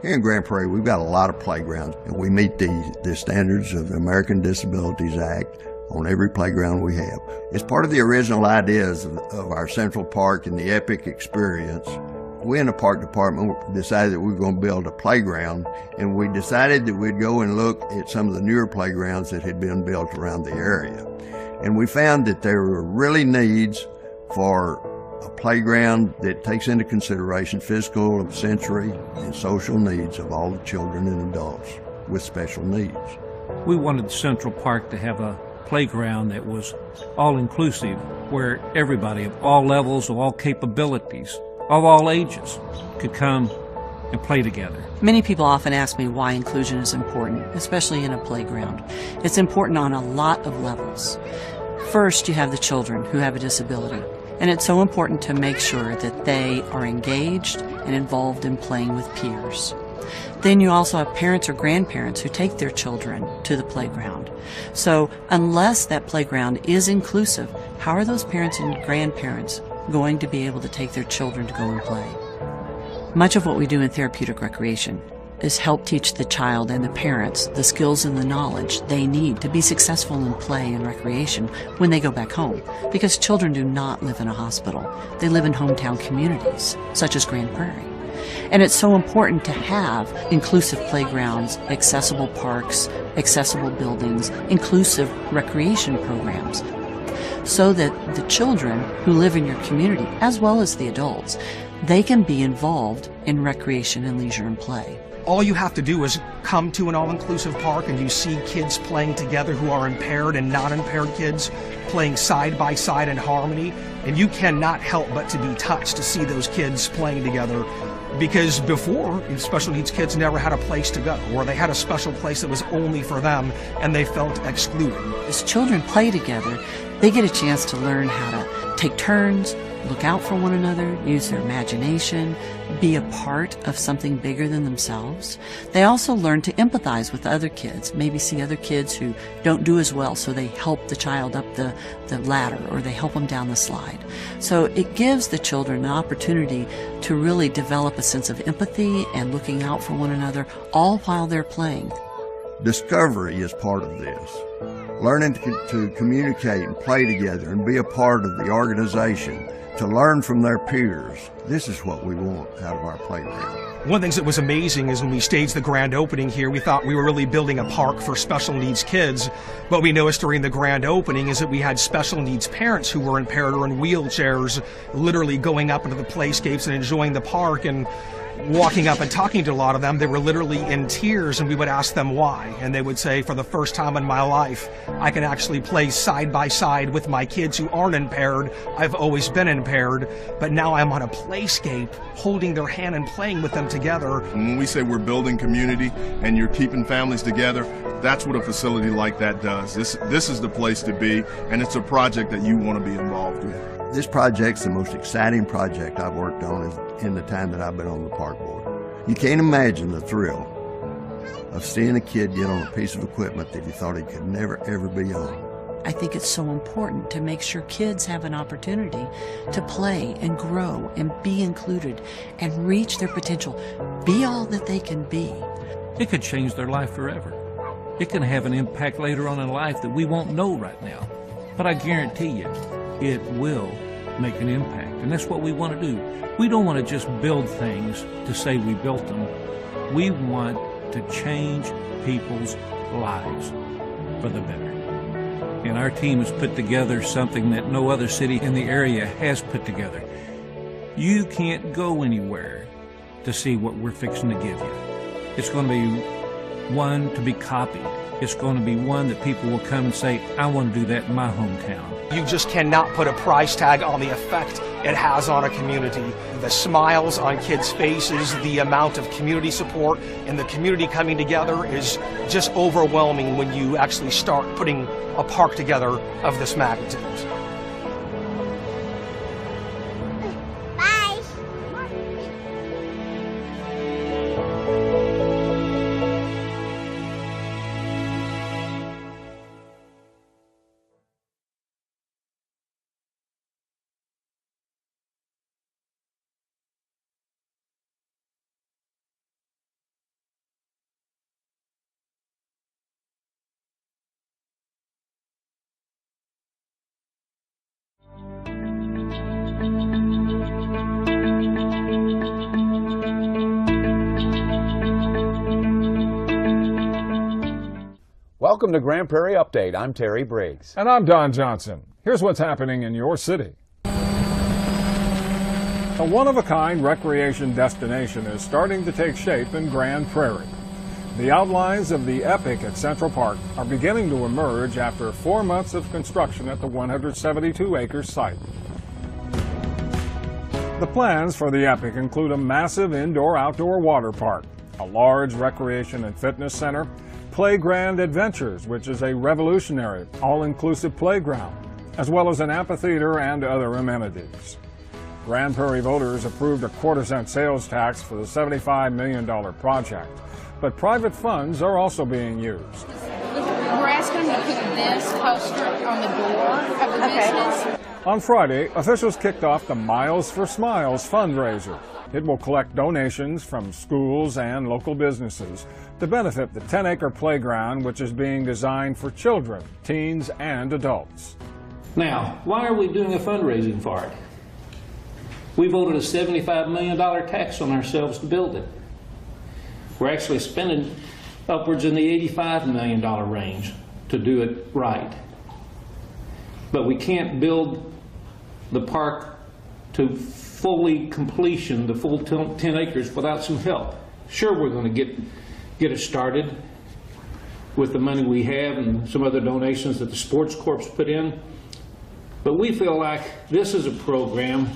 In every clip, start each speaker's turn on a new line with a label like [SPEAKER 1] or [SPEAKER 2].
[SPEAKER 1] Here in Grand Prairie, we've got a lot of playgrounds, and we meet the standards of the American Disabilities Act on every playground we have. It's part of the original ideas of our Central Park and the Epic experience. We in the park department decided that we were going to build a playground, and we decided that we'd go and look at some of the newer playgrounds that had been built around the area. And we found that there were really needs for a playground that takes into consideration physical, sensory, and social needs of all the children and adults with special needs.
[SPEAKER 2] We wanted Central Park to have a playground that was all-inclusive, where everybody of all levels, of all capabilities, of all ages could come and play together.
[SPEAKER 3] Many people often ask me why inclusion is important, especially in a playground. It's important on a lot of levels. First, you have the children who have a disability, and it's so important to make sure that they are engaged and involved in playing with peers. Then you also have parents or grandparents who take their children to the playground. So unless that playground is inclusive, how are those parents and grandparents going to be able to take their children to go and play? Much of what we do in therapeutic recreation is help teach the child and the parents the skills and the knowledge they need to be successful in play and recreation when they go back home. Because children do not live in a hospital. They live in hometown communities, such as Grand Prairie. And it's so important to have inclusive playgrounds, accessible parks, accessible buildings, inclusive recreation programs, so that the children who live in your community, as well as the adults, they can be involved in recreation and leisure and play.
[SPEAKER 4] All you have to do is come to an all-inclusive park and you see kids playing together who are impaired and non-impaired kids playing side by side in harmony, and you cannot help but to be touched to see those kids playing together. Because before, special needs kids never had a place to go, or they had a special place that was only for them, and they felt excluded.
[SPEAKER 3] As children play together, they get a chance to learn how to take turns, look out for one another, use their imagination, be a part of something bigger than themselves. They also learn to empathize with other kids, maybe see other kids who don't do as well, so they help the child up the ladder, or they help them down the slide. So it gives the children an opportunity to really develop a sense of empathy and looking out for one another, all while they're playing.
[SPEAKER 1] Discovery is part of this. Learning to communicate and play together and be a part of the organization, to learn from their peers. This is what we want out of our playground.
[SPEAKER 4] One of the things that was amazing is when we staged the grand opening here, we thought we were really building a park for special needs kids. What we noticed during the grand opening is that we had special needs parents who were impaired or in wheelchairs literally going up into the playscapes and enjoying the park, and walking up and talking to a lot of them. They were literally in tears, and we would ask them why. And they would say, for the first time in my life, I can actually play side by side with my kids who aren't impaired. I've always been impaired, but now I'm on a playscape holding their hand and playing with them together.
[SPEAKER 5] When we say we're building community and you're keeping families together, that's what a facility like that does. This is the place to be, and it's a project that you want to be involved with.
[SPEAKER 1] This project's the most exciting project I've worked on in the time that I've been on the park board. You can't imagine the thrill of seeing a kid get on a piece of equipment that he thought he could never, ever be on.
[SPEAKER 3] I think it's so important to make sure kids have an opportunity to play and grow and be included and reach their potential, be all that they can be.
[SPEAKER 2] It could change their life forever. It can have an impact later on in life that we won't know right now. But I guarantee you, it will make an impact. And that's what we want to do. We don't want to just build things to say we built them. We want to change people's lives for the better. And our team has put together something that no other city in the area has put together. You can't go anywhere to see what we're fixing to give you. It's going to be one to be copied. It's going to be one that people will come and say, I want to do that in my hometown.
[SPEAKER 4] You just cannot put a price tag on the effect it has on a community. The smiles on kids' faces, the amount of community support, and the community coming together is just overwhelming when you actually start putting a park together of this magnitude.
[SPEAKER 6] Welcome to Grand Prairie Update. I'm Terry Briggs.
[SPEAKER 7] And I'm Don Johnson. Here's what's happening in your city. A one-of-a-kind recreation destination is starting to take shape in Grand Prairie. The outlines of the Epic at Central Park are beginning to emerge after 4 months of construction at the 172-acre site. The plans for the Epic include a massive indoor-outdoor water park, a large recreation and fitness center, Playground Adventures, which is a revolutionary, all-inclusive playground, as well as an amphitheater and other amenities. Grand Prairie voters approved a quarter-cent sales tax for the $75 million project, but private funds are also being used.
[SPEAKER 8] We're asking them to put this poster on the door of the business.
[SPEAKER 7] On Friday, officials kicked off the Miles for Smiles fundraiser. It will collect donations from schools and local businesses to benefit the 10-acre playground, which is being designed for children, teens, and adults.
[SPEAKER 2] Now, why are we doing a fundraising for it? We voted a $75 million tax on ourselves to build it. We're actually spending upwards in the $85 million range to do it right. But we can't build the park to fully completion, the full 10 acres, without some help. Sure, we're going to get it started with the money we have and some other donations that the Sports Corps put in. But we feel like this is a program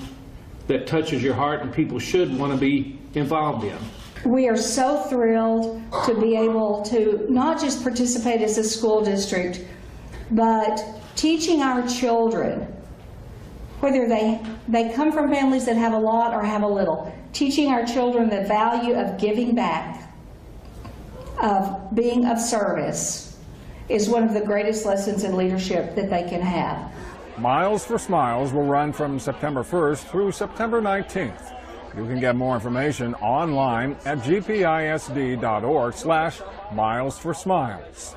[SPEAKER 2] that touches your heart and people should want to be involved in.
[SPEAKER 9] We are so thrilled to be able to not just participate as a school district, but teaching our children, whether they come from families that have a lot or have a little, teaching our children the value of giving back, of being of service, is one of the greatest lessons in leadership that they can have.
[SPEAKER 7] Miles for Smiles will run from September 1st through September 19th. You can get more information online at gpisd.org/milesforsmiles.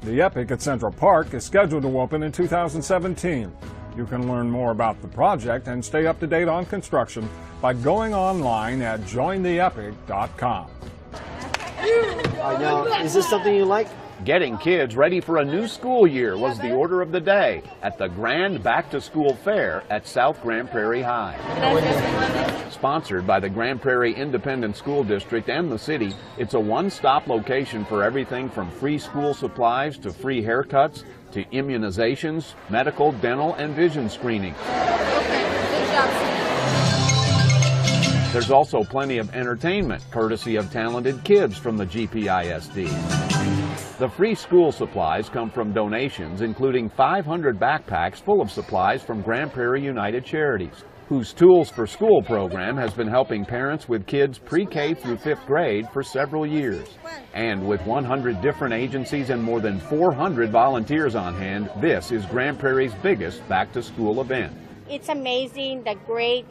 [SPEAKER 7] The Epic at Central Park is scheduled to open in 2017. You can learn more about the project and stay up to date on construction by going online at jointheepic.com.
[SPEAKER 10] Now, is this something you like?
[SPEAKER 6] Getting kids ready for a new school year was the order of the day at the Grand Back to School Fair at South Grand Prairie High. Sponsored by the Grand Prairie Independent School District and the city, it's a one-stop location for everything from free school supplies to free haircuts to immunizations, medical, dental, and vision screening. There's also plenty of entertainment, courtesy of talented kids from the GPISD. The free school supplies come from donations, including 500 backpacks full of supplies from Grand Prairie United Charities, whose Tools for School program has been helping parents with kids pre-K through 5th grade for several years. And with 100 different agencies and more than 400 volunteers on hand, this is Grand Prairie's biggest back-to-school event.
[SPEAKER 11] It's amazing the great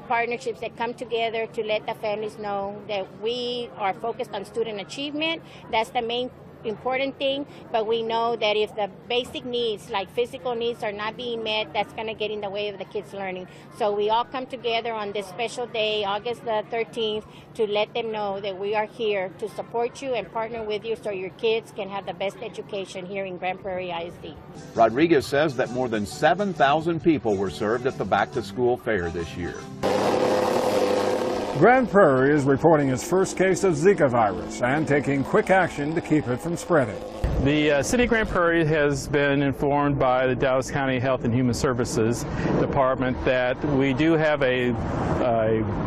[SPEAKER 11] partnerships that come together to let the families know that we are focused on student achievement. That's the main important thing, but we know that if the basic needs like physical needs are not being met, that's going to get in the way of the kids learning. So we all come together on this special day, August the 13th, to let them know that we are here to support you and partner with you so your kids can have the best education here in Grand Prairie ISD.
[SPEAKER 6] Rodriguez says that more than 7,000 people were served at the Back to School Fair this year.
[SPEAKER 7] Grand Prairie is reporting its first case of Zika virus and taking quick action to keep it from spreading.
[SPEAKER 12] The City of Grand Prairie has been informed by the Dallas County Health and Human Services Department that we do have a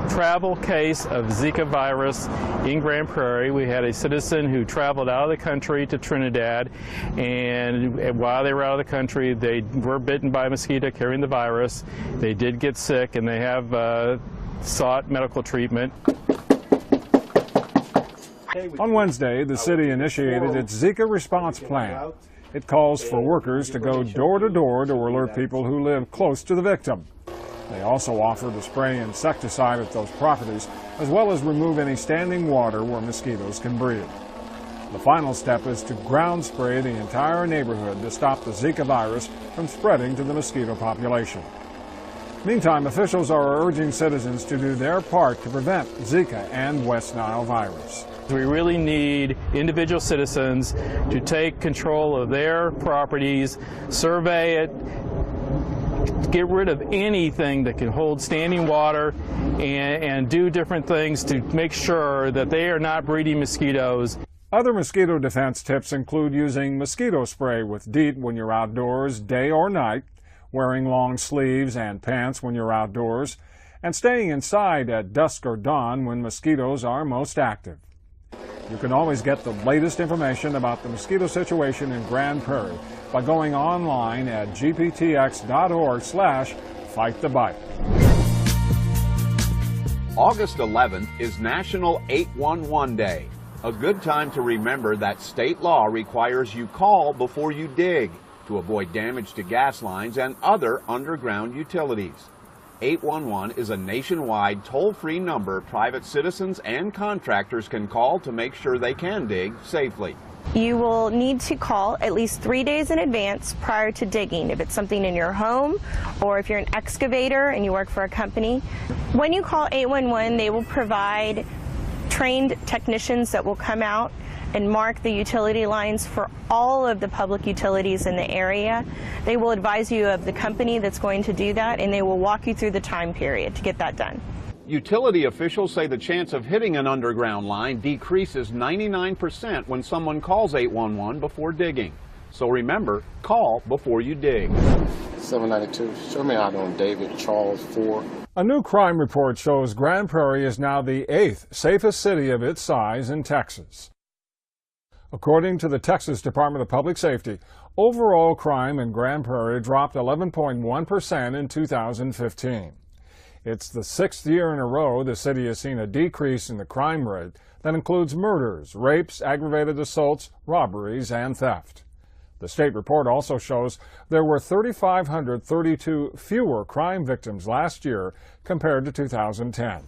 [SPEAKER 12] travel case of Zika virus in Grand Prairie. We had a citizen who traveled out of the country to Trinidad, and while they were out of the country, they were bitten by a mosquito carrying the virus. They did get sick, and they have sought medical treatment.
[SPEAKER 7] On Wednesday, the city initiated its Zika response plan. It calls for workers to go door to door to alert people who live close to the victim. They also offer to spray insecticide at those properties, as well as remove any standing water where mosquitoes can breed. The final step is to ground spray the entire neighborhood to stop the Zika virus from spreading to the mosquito population. Meantime, officials are urging citizens to do their part to prevent Zika and West Nile virus.
[SPEAKER 12] We really need individual citizens to take control of their properties, survey it, get rid of anything that can hold standing water, and do different things to make sure that they are not breeding mosquitoes.
[SPEAKER 7] Other mosquito defense tips include using mosquito spray with DEET when you're outdoors, day or night, wearing long sleeves and pants when you're outdoors, and staying inside at dusk or dawn when mosquitoes are most active. You can always get the latest information about the mosquito situation in Grand Prairie by going online at gptx.org/fightthebite.
[SPEAKER 6] August 11th is National 811 Day, a good time to remember that state law requires you call before you dig to avoid damage to gas lines and other underground utilities. 811 is a nationwide toll-free number private citizens and contractors can call to make sure they can dig safely.
[SPEAKER 10] You will need to call at least 3 days in advance prior to digging if it's something in your home or if you're an excavator and you work for a company. When you call 811, they will provide trained technicians that will come out and mark the utility lines for all of the public utilities in the area. They will advise you of the company that's going to do that, and they will walk you through the time period to get that done.
[SPEAKER 6] Utility officials say the chance of hitting an underground line decreases 99% when someone calls 811 before digging. So remember, call before you dig.
[SPEAKER 13] 792, show me out on David Charles 4.
[SPEAKER 7] A new crime report shows Grand Prairie is now the 8th safest city of its size in Texas. According to the Texas Department of Public Safety, overall crime in Grand Prairie dropped 11.1% in 2015. It's the 6th year in a row the city has seen a decrease in the crime rate that includes murders, rapes, aggravated assaults, robberies, and theft. The state report also shows there were 3,532 fewer crime victims last year compared to 2010.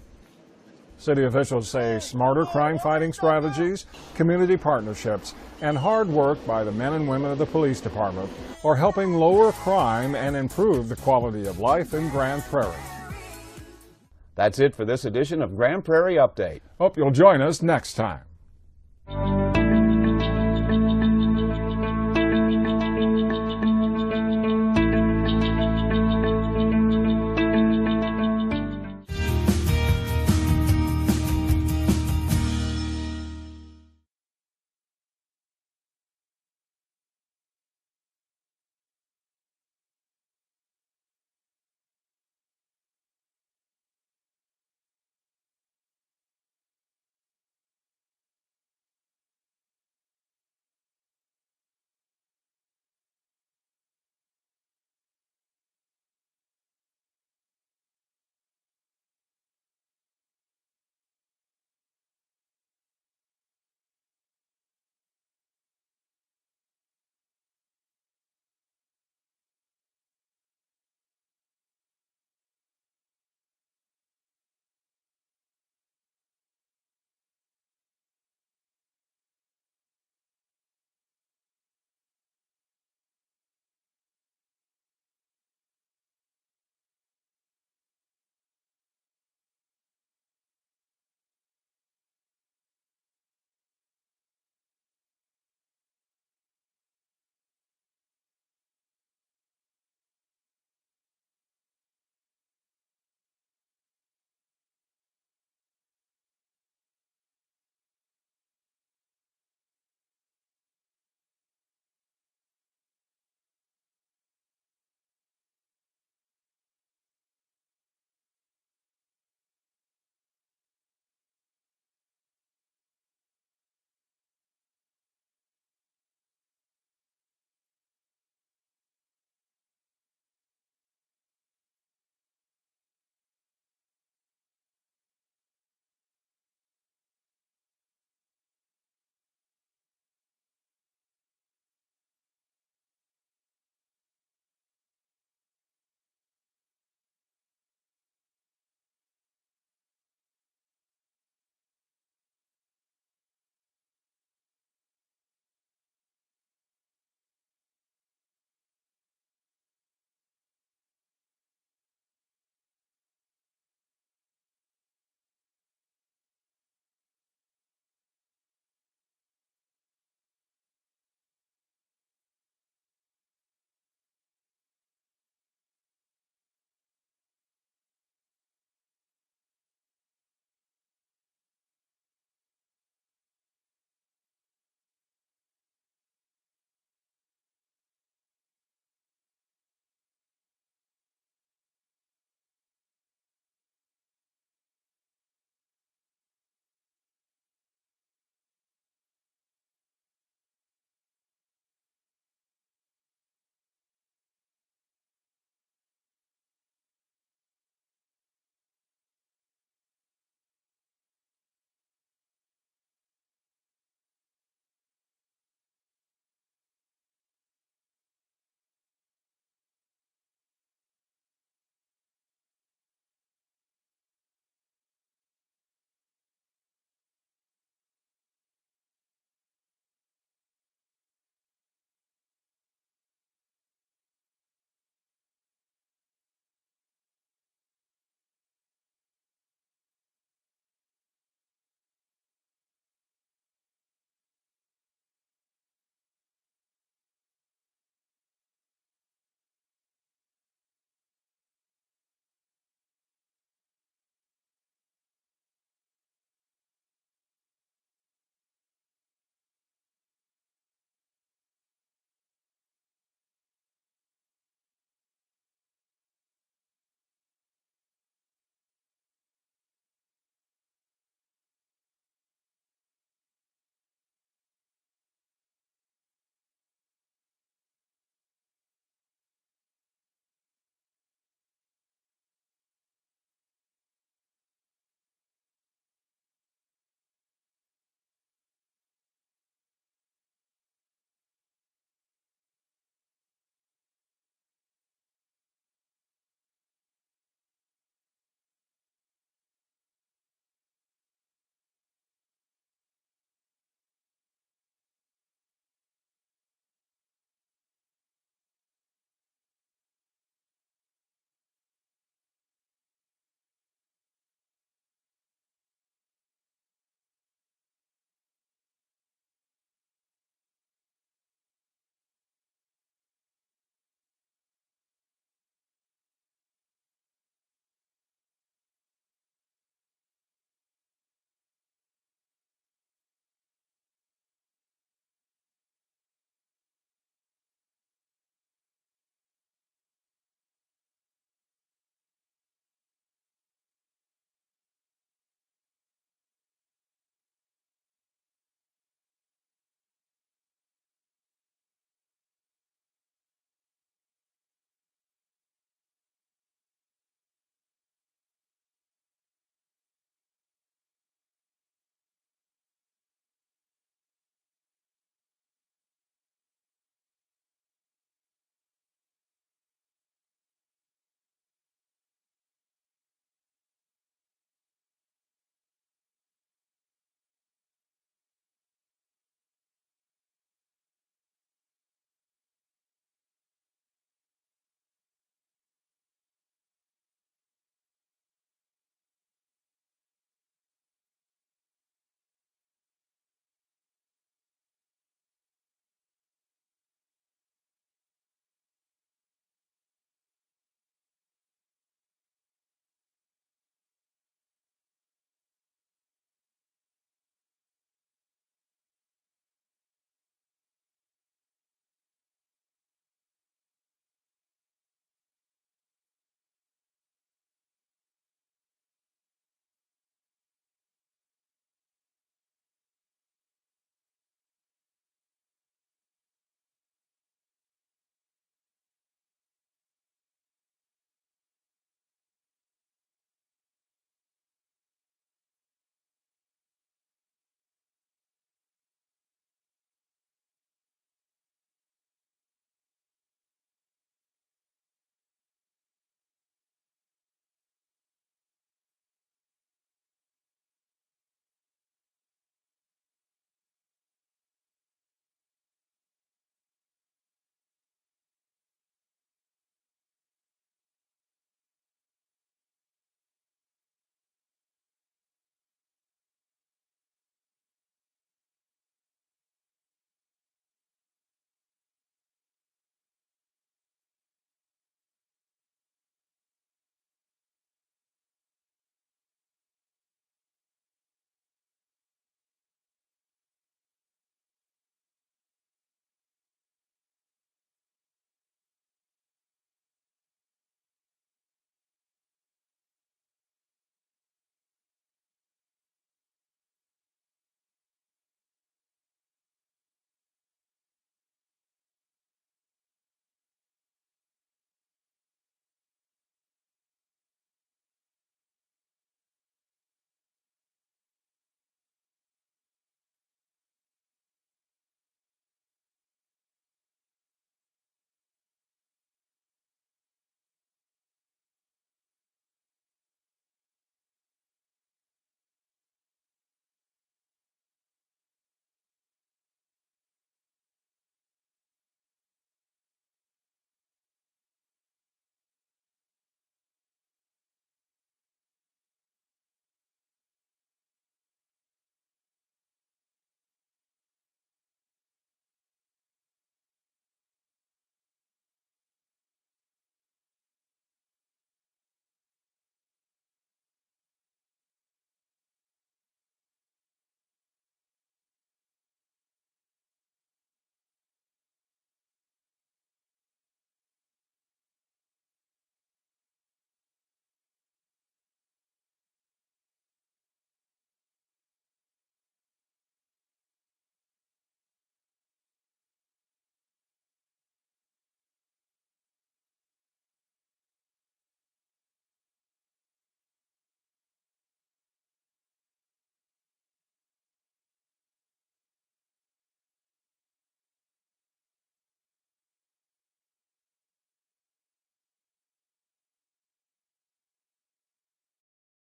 [SPEAKER 7] City officials say smarter crime-fighting strategies, community partnerships, and hard work by the men and women of the police department are helping lower crime and improve the quality of life in Grand Prairie.
[SPEAKER 6] That's it for this edition of Grand Prairie Update.
[SPEAKER 7] Hope you'll join us next time.